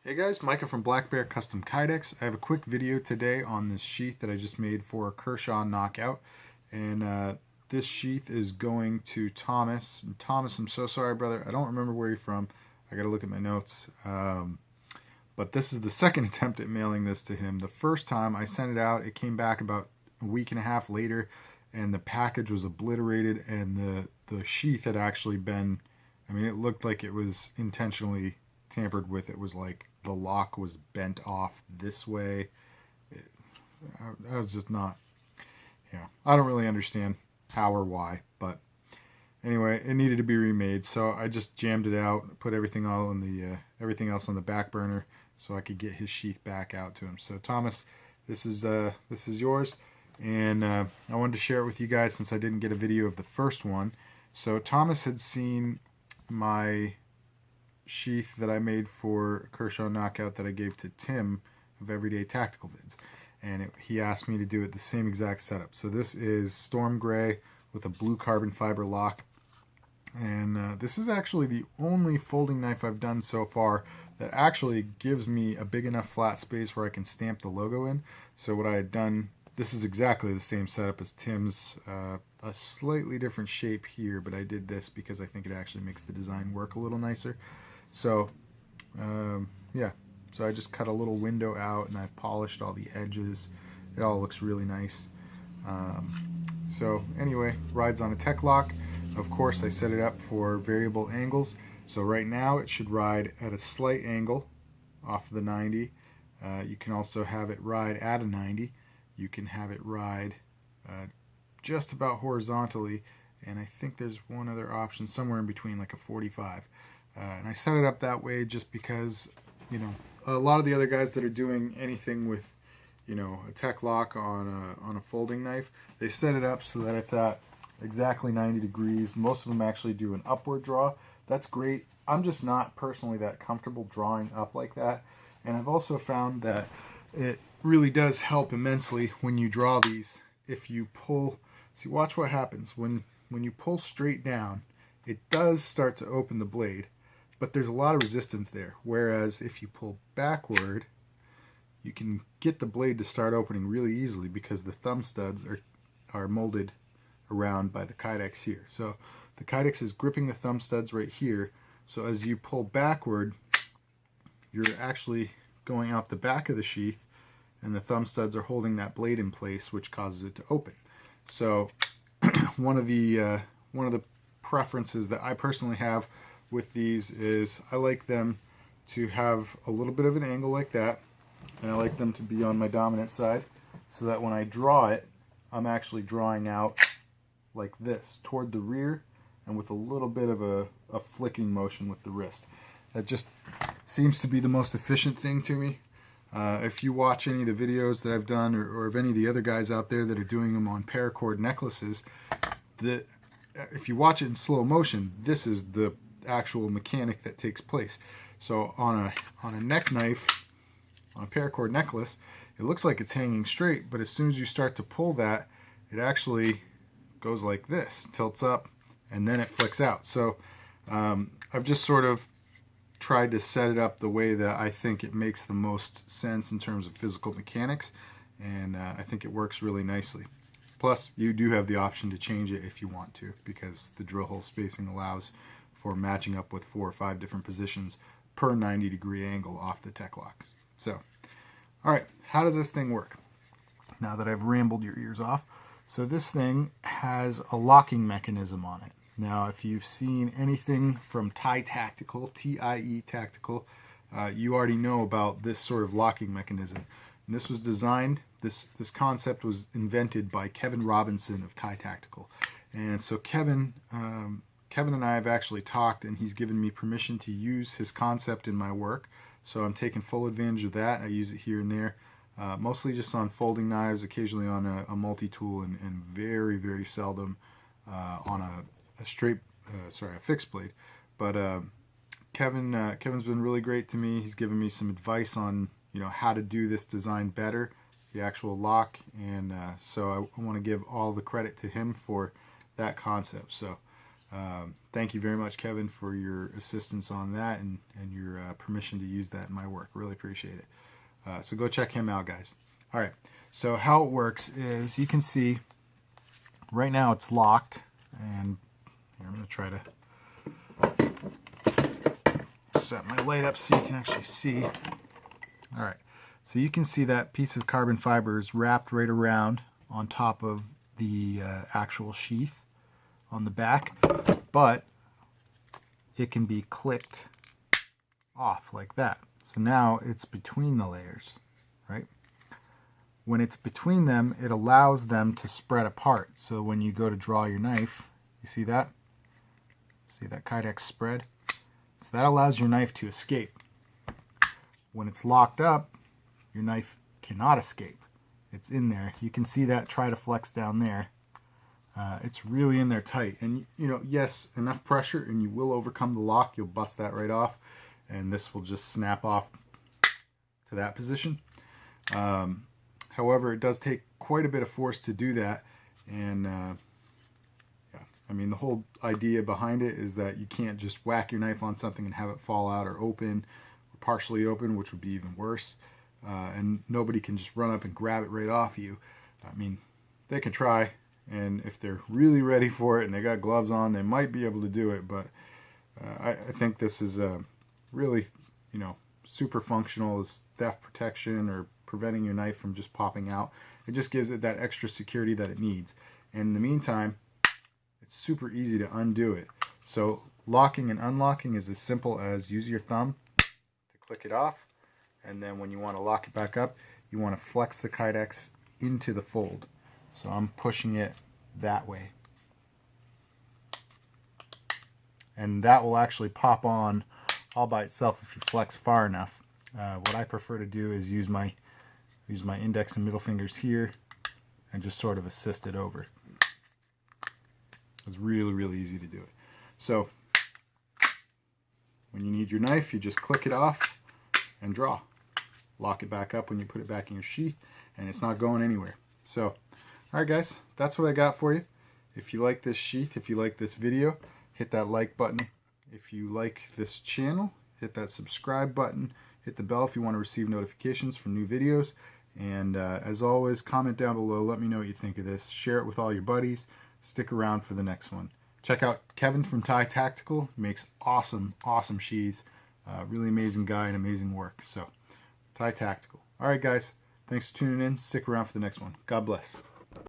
Hey guys, Micah from Black Bear Custom Kydex. I have a quick video today on this sheath that I just made for Kershaw knockout. And this sheath is going to Thomas. And Thomas, I'm so sorry, brother. I don't remember where you're from. I got to look at my notes. But this is the second attempt at mailing this to him. The first time I sent it out, it came back about a week and a half later, and the package was obliterated, and the sheath had actually been, I mean, it looked like it was intentionally tampered with. It was like the lock was bent off this way. I was just not, I don't really understand how or why, but anyway, it needed to be remade, so I just jammed it out, put everything all on the everything else on the back burner so I could get his sheath back out to him. So Thomas, this is yours, and I wanted to share it with you guys since I didn't get a video of the first one. So Thomas had seen my sheath that I made for Kershaw Knockout that I gave to Tim of Everyday Tactical Vids, and he asked me to do it the same exact setup. So this is storm gray with a blue carbon fiber lock, and this is actually the only folding knife I've done so far that actually gives me a big enough flat space where I can stamp the logo in. So what I had done, this is exactly the same setup as Tim's, a slightly different shape here, but I did this because I think it actually makes the design work a little nicer. So yeah, so I just cut a little window out and I've polished all the edges. It all looks really nice. So anyway, rides on a tech lock. Of course, I set it up for variable angles. So right now it should ride at a slight angle off the 90. You can also have it ride at a 90. You can have it ride just about horizontally, and I think there's one other option somewhere in between, like a 45. And I set it up that way just because, a lot of the other guys that are doing anything with, a tech lock on a folding knife, they set it up so that it's at exactly 90 degrees. Most of them actually do an upward draw. That's great. I'm just not personally that comfortable drawing up like that. And I've also found that it really does help immensely when you draw these. If you pull, see, watch what happens. When you pull straight down, it does start to open the blade, but there's a lot of resistance there. Whereas if you pull backward, you can get the blade to start opening really easily because the thumb studs are molded around by the Kydex here. So the Kydex is gripping the thumb studs right here. So as you pull backward, you're actually going out the back of the sheath, and the thumb studs are holding that blade in place, which causes it to open. So one of the preferences that I personally have with these is I like them to have a little bit of an angle like that, and I like them to be on my dominant side so that when I draw it, I'm actually drawing out like this toward the rear and with a little bit of a flicking motion with the wrist. That just seems to be the most efficient thing to me. If you watch any of the videos that I've done, or of any of the other guys out there that are doing them on paracord necklaces, if you watch it in slow motion, this is the actual mechanic that takes place. So on a neck knife, on a paracord necklace, it looks like it's hanging straight, but as soon as you start to pull that, it actually goes like this, tilts up, and then it flicks out. So I've just sort of tried to set it up the way that I think it makes the most sense in terms of physical mechanics, and I think it works really nicely. Plus, you do have the option to change it if you want to, because the drill hole spacing allows for matching up with 4 or 5 different positions per 90-degree angle off the tech lock. So, all right, how does this thing work? Now that I've rambled your ears off, so this thing has a locking mechanism on it. Now, if you've seen anything from TIE Tactical, T-I-E Tactical, you already know about this sort of locking mechanism. And this was designed, this concept was invented by Kevin Robinson of TIE Tactical. And so Kevin and I have actually talked, and he's given me permission to use his concept in my work. So I'm taking full advantage of that. I use it here and there, mostly just on folding knives, occasionally on a multi-tool, and very, very seldom on a fixed blade. But Kevin's been really great to me. He's given me some advice on how to do this design better, the actual lock, and so I want to give all the credit to him for that concept. So Thank you very much, Kevin, for your assistance on that and your permission to use that in my work. Really appreciate it. So go check him out, guys. All right, so how it works is you can see right now it's locked, and I'm going to try to set my light up so you can actually see. All right, so you can see that piece of carbon fiber is wrapped right around on top of the actual sheath on the back, but it can be clicked off like that. So now it's between the layers, right? When it's between them, it allows them to spread apart. So when you go to draw your knife, you see that? See that Kydex spread? So that allows your knife to escape. When it's locked up, your knife cannot escape. It's in there. You can see that try to flex down there. It's really in there tight. And, you know, yes, enough pressure and you will overcome the lock. You'll bust that right off. And this will just snap off to that position. However, it does take quite a bit of force to do that. And, yeah, I mean, the whole idea behind it is that you can't just whack your knife on something and have it fall out or open or partially open, which would be even worse. And nobody can just run up and grab it right off you. I mean, they can try. And if they're really ready for it and they got gloves on, they might be able to do it. But I think this is really, you know, super functional as theft protection or preventing your knife from just popping out. It just gives it that extra security that it needs. And in the meantime, it's super easy to undo it. So locking and unlocking is as simple as use your thumb to click it off. And then when you want to lock it back up, you want to flex the Kydex into the fold. So I'm pushing it that way. And that will actually pop on all by itself if you flex far enough. What I prefer to do is use my index and middle fingers here and just sort of assist it over. It's really, really easy to do it. So when you need your knife, you just click it off and draw. Lock it back up when you put it back in your sheath, and it's not going anywhere. So, all right, guys, that's what I got for you. If you like this sheath, if you like this video, hit that like button. If you like this channel, hit that subscribe button. Hit the bell if you want to receive notifications from new videos. And as always, comment down below. Let me know what you think of this. Share it with all your buddies. Stick around for the next one. Check out Kevin from Ty Tactical. He makes awesome, awesome sheaths. Really amazing guy and amazing work. So, Ty Tactical. All right, guys. Thanks for tuning in. Stick around for the next one. God bless.